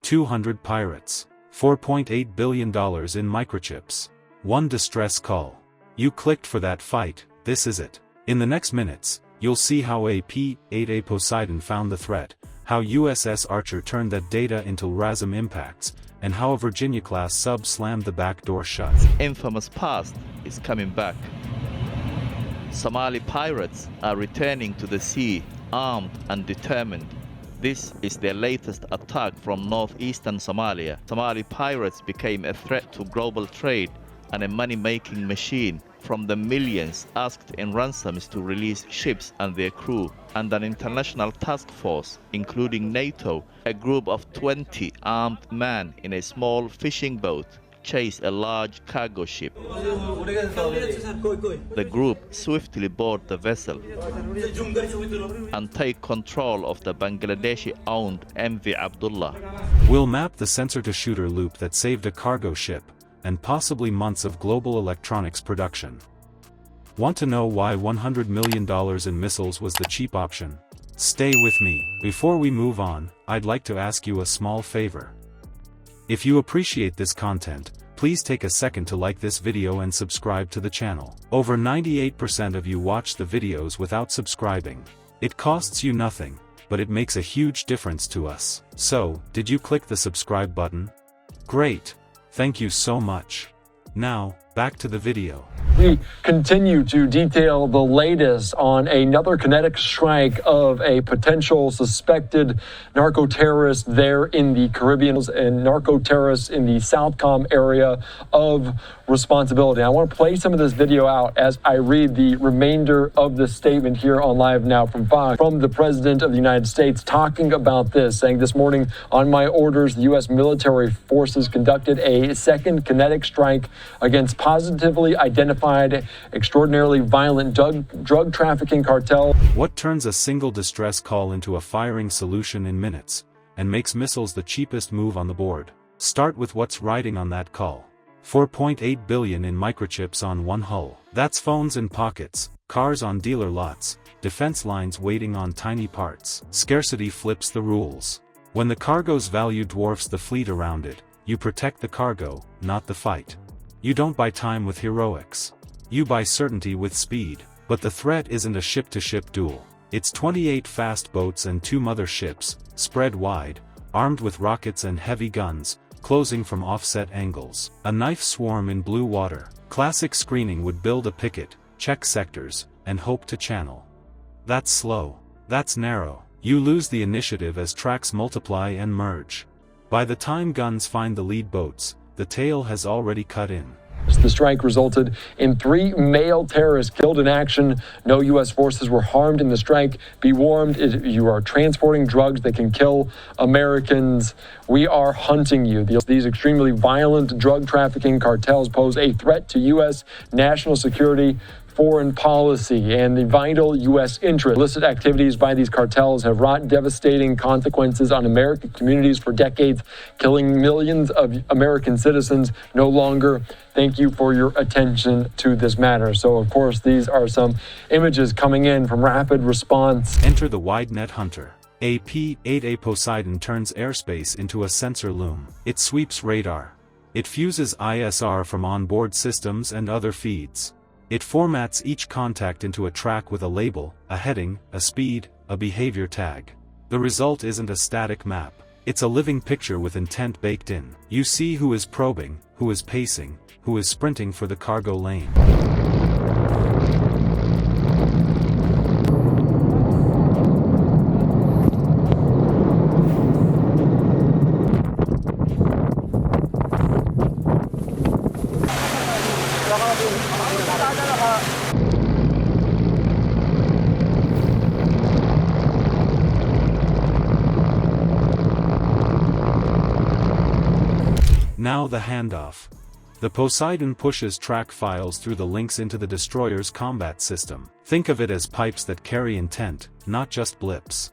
200 pirates. $4.8 billion in microchips. 1 distress call. You clicked for that fight, this is it. In the next minutes, you'll see how a P-8A Poseidon found the threat, how USS Archer turned that data into LRASM impacts, and how a Virginia-class sub slammed the back door shut. Infamous past is coming back. Somali pirates are returning to the sea, armed and determined. This is their latest attack from northeastern Somalia. Somali pirates became a threat to global trade and a money-making machine from the millions asked in ransoms to release ships and their crew, and an international task force, including NATO, a group of 20 armed men in a small fishing boat, chased a large cargo ship. The group swiftly board the vessel and take control of the Bangladeshi-owned MV Abdullah. We'll map the sensor-to-shooter loop that saved a cargo ship, and possibly months of global electronics production. Want to know why $100 million in missiles was the cheap option? Stay with me. Before we move on, I'd like to ask you a small favor. If you appreciate this content, please take a second to like this video and subscribe to the channel. Over 98% of you watch the videos without subscribing. It costs you nothing, but it makes a huge difference to us. So, did you click the subscribe button? Great! Thank you so much. Now, back to the video. We continue to detail the latest on another kinetic strike of a potential suspected narco-terrorist there in the Caribbean and narco-terrorists in the Southcom area of responsibility. I want to play some of this video out as I read the remainder of the statement here on Live Now from Fox, from the President of the United States talking about this, saying this morning, on my orders, the U.S. military forces conducted a second kinetic strike against positively identified extraordinarily violent drug trafficking cartel. What turns a single distress call into a firing solution in minutes, and makes missiles the cheapest move on the board? Start with what's riding on that call. 4.8 billion in microchips on one hull. That's phones in pockets, cars on dealer lots, defense lines waiting on tiny parts. Scarcity flips the rules. When the cargo's value dwarfs the fleet around it, you protect the cargo, not the fight. You don't buy time with heroics. You buy certainty with speed. But the threat isn't a ship-to-ship duel. It's 28 fast boats and 2 mother ships, spread wide, armed with rockets and heavy guns, closing from offset angles. A knife swarm in blue water. Classic screening would build a picket, check sectors, and hope to channel. That's slow. That's narrow. You lose the initiative as tracks multiply and merge. By the time guns find the lead boats, the tail has already cut in. The strike resulted in 3 male terrorists killed in action. No U.S. forces were harmed in the strike. Be warned, if you are transporting drugs that can kill Americans, we are hunting you. These extremely violent drug trafficking cartels pose a threat to U.S. national security, foreign policy, and the vital U.S. interest. Illicit activities by these cartels have wrought devastating consequences on American communities for decades, killing millions of American citizens. No longer. Thank you for your attention to this matter. So, of course, these are some images coming in from Rapid Response. Enter the wide net hunter. A P-8A Poseidon turns airspace into a sensor loom. It sweeps radar. It fuses ISR from onboard systems and other feeds. It formats each contact into a track with a label, a heading, a speed, a behavior tag. The result isn't a static map. It's a living picture with intent baked in. You see who is probing, who is pacing, who is sprinting for the cargo lane. Now the handoff. The Poseidon pushes track files through the links into the destroyer's combat system. Think of it as pipes that carry intent, not just blips.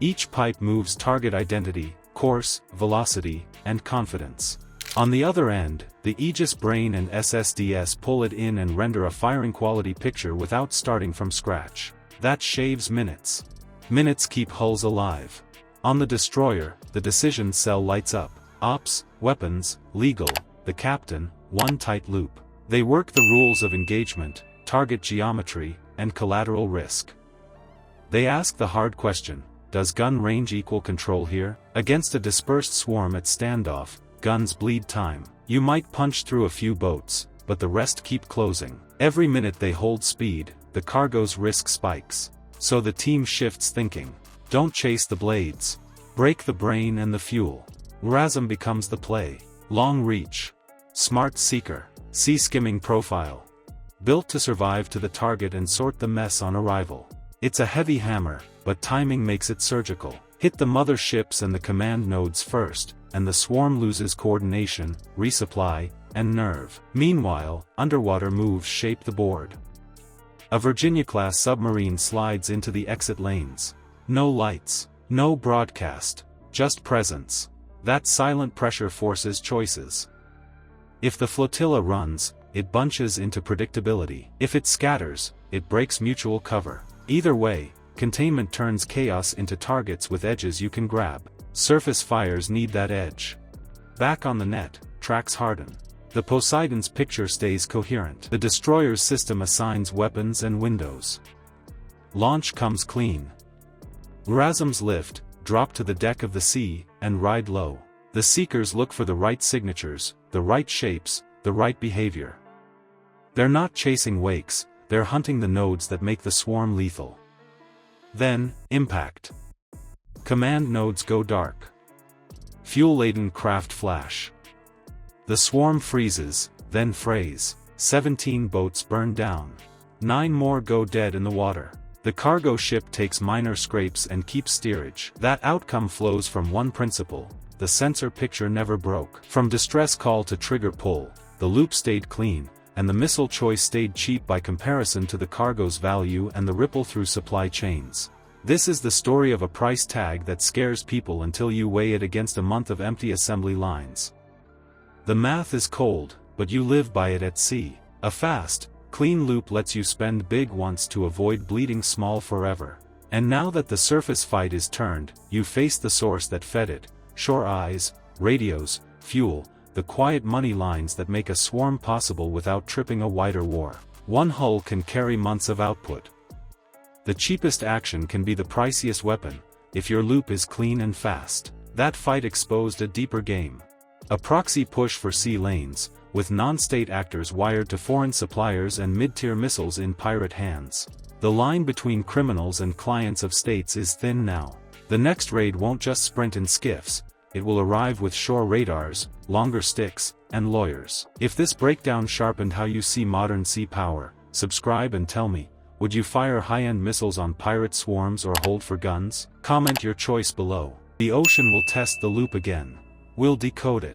Each pipe moves target identity, course, velocity, and confidence. On the other end, the Aegis brain and SSDS pull it in and render a firing quality picture without starting from scratch. That shaves minutes. Minutes keep hulls alive. On the destroyer, the decision cell lights up. Ops, weapons, legal, the captain, one tight loop. They work the rules of engagement, target geometry, and collateral risk. They ask the hard question, does gun range equal control here? Against a dispersed swarm at standoff, guns bleed time. You might punch through a few boats, but the rest keep closing. Every minute they hold speed, the cargo's risk spikes. So the team shifts thinking. Don't chase the blades. Break the brain and the fuel. LRASM becomes the play. Long reach. Smart seeker. Sea skimming profile. Built to survive to the target and sort the mess on arrival. It's a heavy hammer, but timing makes it surgical. Hit the mother ships and the command nodes first, and the swarm loses coordination, resupply, and nerve. Meanwhile, underwater moves shape the board. A Virginia-class submarine slides into the exit lanes. No lights, no broadcast, just presence. That silent pressure forces choices. If the flotilla runs, it bunches into predictability. If it scatters, it breaks mutual cover. Either way, containment turns chaos into targets with edges you can grab. Surface fires need that edge. Back on the net, tracks harden. The Poseidon's picture stays coherent. The destroyer's system assigns weapons and windows. Launch comes clean. LRASMs lift, drop to the deck of the sea, and ride low. The seekers look for the right signatures, the right shapes, the right behavior. They're not chasing wakes, they're hunting the nodes that make the swarm lethal. Then, impact. Command nodes go dark. Fuel-laden craft flash. The swarm freezes, then frays. 17 boats burn down. 9 more go dead in the water. The cargo ship takes minor scrapes and keeps steerage. That outcome flows from one principle: the sensor picture never broke. From distress call to trigger pull, the loop stayed clean, and the missile choice stayed cheap by comparison to the cargo's value and the ripple through supply chains. This is the story of a price tag that scares people until you weigh it against a month of empty assembly lines. The math is cold, but you live by it at sea. A fast, clean loop lets you spend big once to avoid bleeding small forever. And now that the surface fight is turned, you face the source that fed it: shore eyes, radios, fuel, the quiet money lines that make a swarm possible without tripping a wider war. One hull can carry months of output. The cheapest action can be the priciest weapon, if your loop is clean and fast. That fight exposed a deeper game. A proxy push for sea lanes, with non-state actors wired to foreign suppliers and mid-tier missiles in pirate hands. The line between criminals and clients of states is thin now. The next raid won't just sprint in skiffs, it will arrive with shore radars, longer sticks, and lawyers. If this breakdown sharpened how you see modern sea power, subscribe and tell me, would you fire high-end missiles on pirate swarms or hold for guns? Comment your choice below. The ocean will test the loop again. We'll decode it.